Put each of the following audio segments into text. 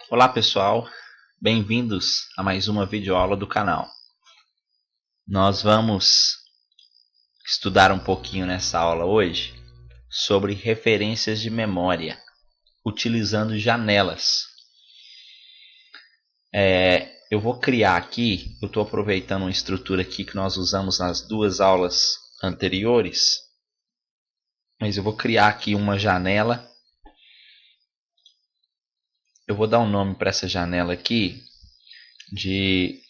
Olá pessoal, bem-vindos a mais uma videoaula do canal. Nós vamos estudar um pouquinho nessa aula hoje sobre referências de memória, utilizando janelas. Eu vou criar aqui, eu estou aproveitando uma estrutura aqui que nós usamos nas duas aulas anteriores, mas eu vou criar aqui uma janela. Eu vou dar um nome para essa janela aqui de...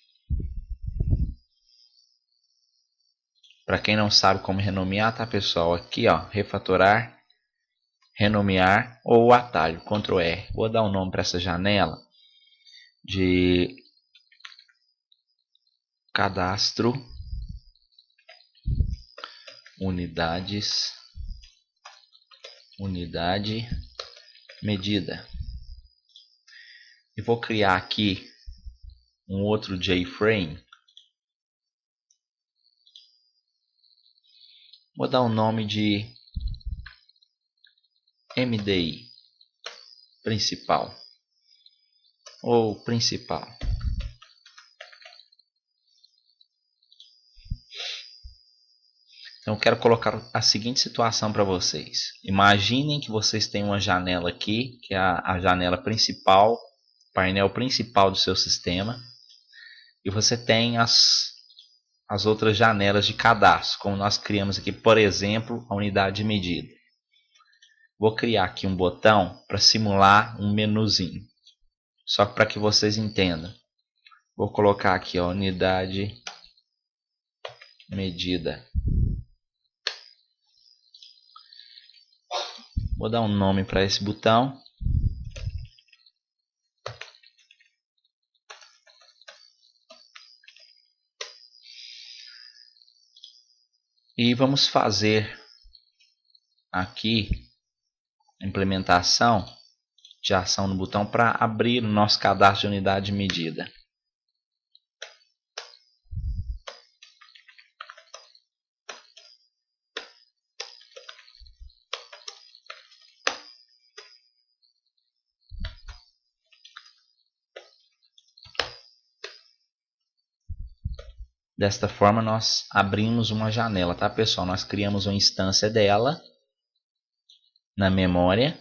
Para quem não sabe como renomear, tá pessoal? Aqui ó, refatorar, renomear ou o atalho, Ctrl R. Vou dar um nome para essa janela de cadastro unidade medida. E vou criar aqui um outro JFrame. Vou dar um nome de MDI principal ou principal. Então eu quero colocar a seguinte situação para vocês. Imaginem que vocês têm uma janela aqui, que é a janela principal, painel principal do seu sistema, e você tem as outras janelas de cadastro, como nós criamos aqui, por exemplo, a unidade de medida. Vou criar aqui um botão para simular um menuzinho, só para que vocês entendam. Vou colocar aqui a unidade medida. Vou dar um nome para esse botão. E vamos fazer aqui a implementação de ação no botão para abrir o nosso cadastro de unidade de medida. Desta forma nós abrimos uma janela, tá pessoal? Nós criamos uma instância dela na memória.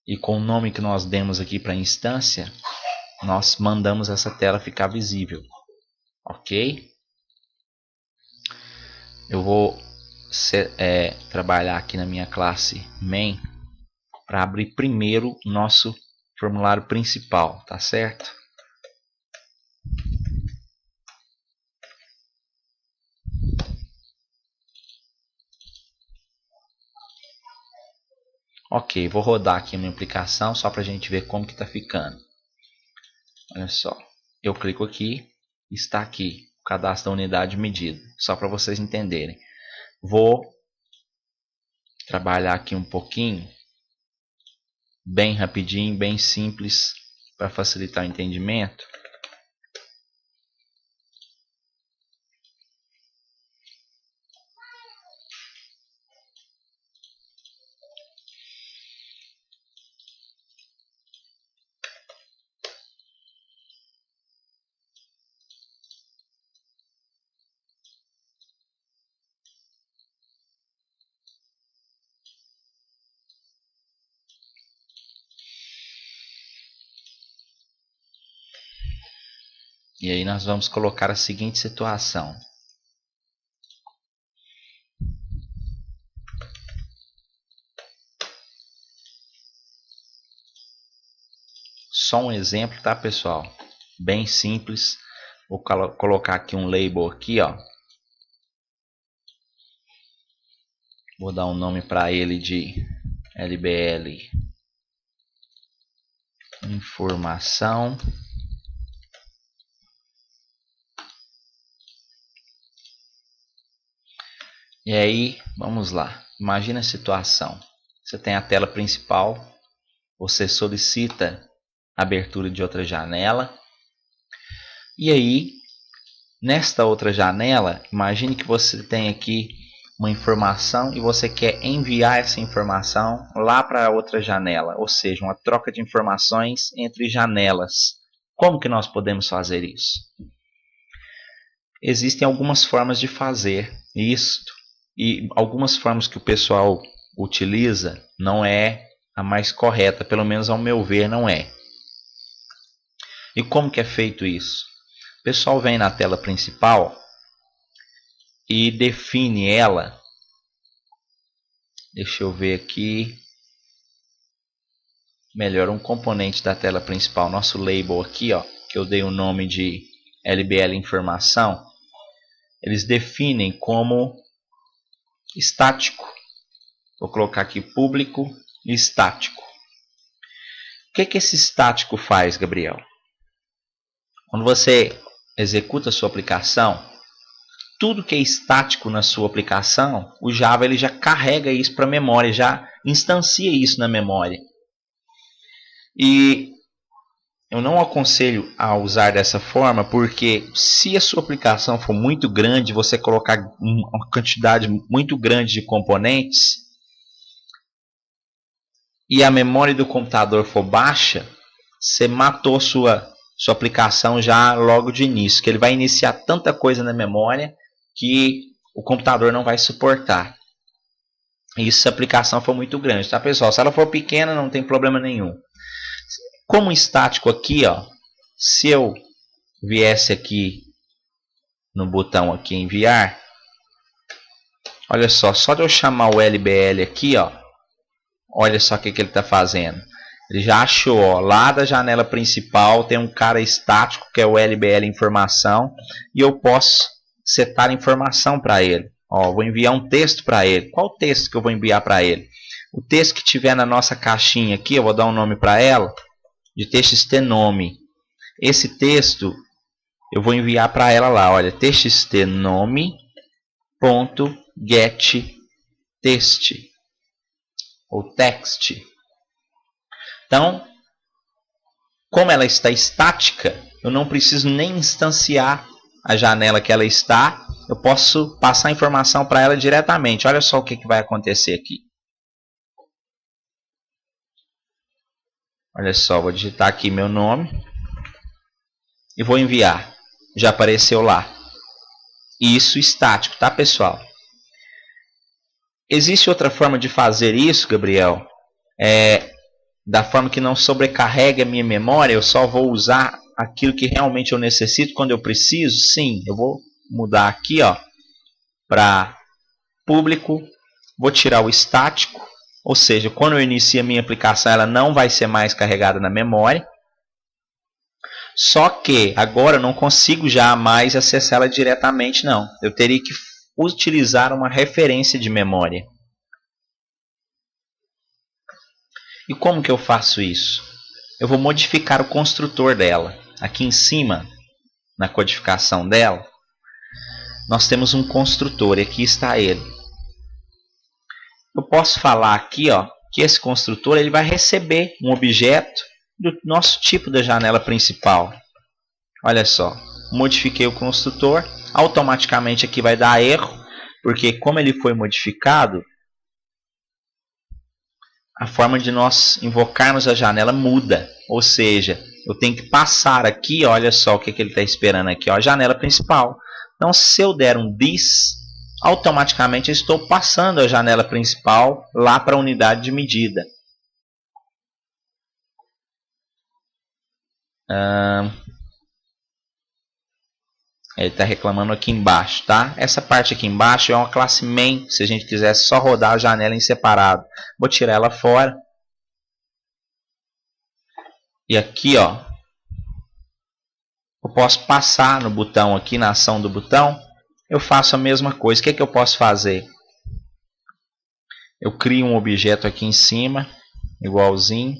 E com o nome que nós demos aqui para a instância, nós mandamos essa tela ficar visível. Ok? Eu vou trabalhar aqui na minha classe main para abrir primeiro o nosso formulário principal, tá certo? Ok, vou rodar aqui a minha aplicação só para a gente ver como que está ficando. Olha só, eu clico aqui, está aqui o cadastro da unidade de medida, só para vocês entenderem. Vou trabalhar aqui um pouquinho, bem rapidinho, bem simples, para facilitar o entendimento. E aí nós vamos colocar a seguinte situação. Só um exemplo, tá pessoal? Bem simples. Vou colocar aqui um label aqui, ó. Vou dar um nome para ele de LBL informação. E aí, vamos lá. Imagina a situação. Você tem a tela principal, você solicita a abertura de outra janela. E aí, nesta outra janela, imagine que você tem aqui uma informação e você quer enviar essa informação lá para outra janela, ou seja, uma troca de informações entre janelas. Como que nós podemos fazer isso? Existem algumas formas de fazer isso e algumas formas que o pessoal utiliza não é a mais correta, pelo menos ao meu ver não é. E como que é feito isso? O pessoal vem na tela principal e define ela. Deixa eu ver aqui. Melhor, um componente da tela principal, nosso label aqui, ó, que eu dei o nome de LBL informação. Eles definem como estático. Vou colocar aqui público e estático. O que esse estático faz, Gabriel? Quando você executa a sua aplicação, tudo que é estático na sua aplicação, o Java ele já carrega isso para a memória, já instancia isso na memória. E eu não aconselho a usar dessa forma, porque se a sua aplicação for muito grande, você colocar uma quantidade muito grande de componentes e a memória do computador for baixa, você matou sua aplicação já logo de início, que ele vai iniciar tanta coisa na memória que o computador não vai suportar. Isso se a aplicação for muito grande, tá, pessoal? Se ela for pequena, não tem problema nenhum. Como estático aqui, ó, se eu viesse aqui no botão aqui enviar, olha só de eu chamar o LBL aqui, ó, olha só o que ele está fazendo. Ele já achou, ó, lá da janela principal tem um cara estático que é o LBL informação e eu posso setar informação para ele. Ó, vou enviar um texto para ele. Qual texto que eu vou enviar para ele? O texto que tiver na nossa caixinha aqui, eu vou dar um nome para ela, de txt nome. Esse texto eu vou enviar para ela lá, olha, txt nome.getText ou text. Então, como ela está estática, eu não preciso nem instanciar a janela que ela está, eu posso passar a informação para ela diretamente. Olha só o que vai acontecer aqui. Olha só, vou digitar aqui meu nome e vou enviar. Já apareceu lá. Isso estático, tá, pessoal? Existe outra forma de fazer isso, Gabriel? Da forma que não sobrecarregue a minha memória, eu só vou usar aquilo que realmente eu necessito quando eu preciso? Sim, eu vou mudar aqui, ó, para público, vou tirar o estático, ou seja, quando eu inicio a minha aplicação, ela não vai ser mais carregada na memória. Só que agora eu não consigo já mais acessar ela diretamente, não. Eu teria que utilizar uma referência de memória. E como que eu faço isso? Eu vou modificar o construtor dela. Aqui em cima, na codificação dela, nós temos um construtor e aqui está ele. Eu posso falar aqui, ó, que esse construtor ele vai receber um objeto do nosso tipo da janela principal. Olha só, modifiquei o construtor, automaticamente aqui vai dar erro, porque como ele foi modificado, a forma de nós invocarmos a janela muda. Ou seja, eu tenho que passar aqui, olha só o que ele está esperando aqui, ó, a janela principal. Então, se eu der um this, automaticamente eu estou passando a janela principal lá para a unidade de medida. Ele está reclamando aqui embaixo, tá? Essa parte aqui embaixo é uma classe main, se a gente quiser só rodar a janela em separado. Vou tirar ela fora. E aqui, ó, eu posso passar no botão aqui, na ação do botão, eu faço a mesma coisa. O que eu posso fazer? Eu crio um objeto aqui em cima, igualzinho.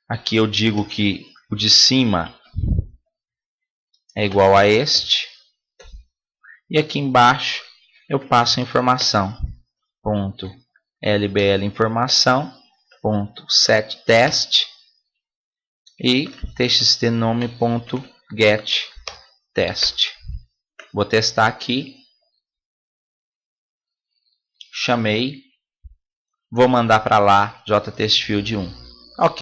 Aqui eu digo que o de cima é igual a este. E aqui embaixo eu passo a informação. Ponto LBL informação. Ponto setTest. E txtnome.getTest. Vou testar aqui. chamei, vou mandar para lá JTextField 1. Ok.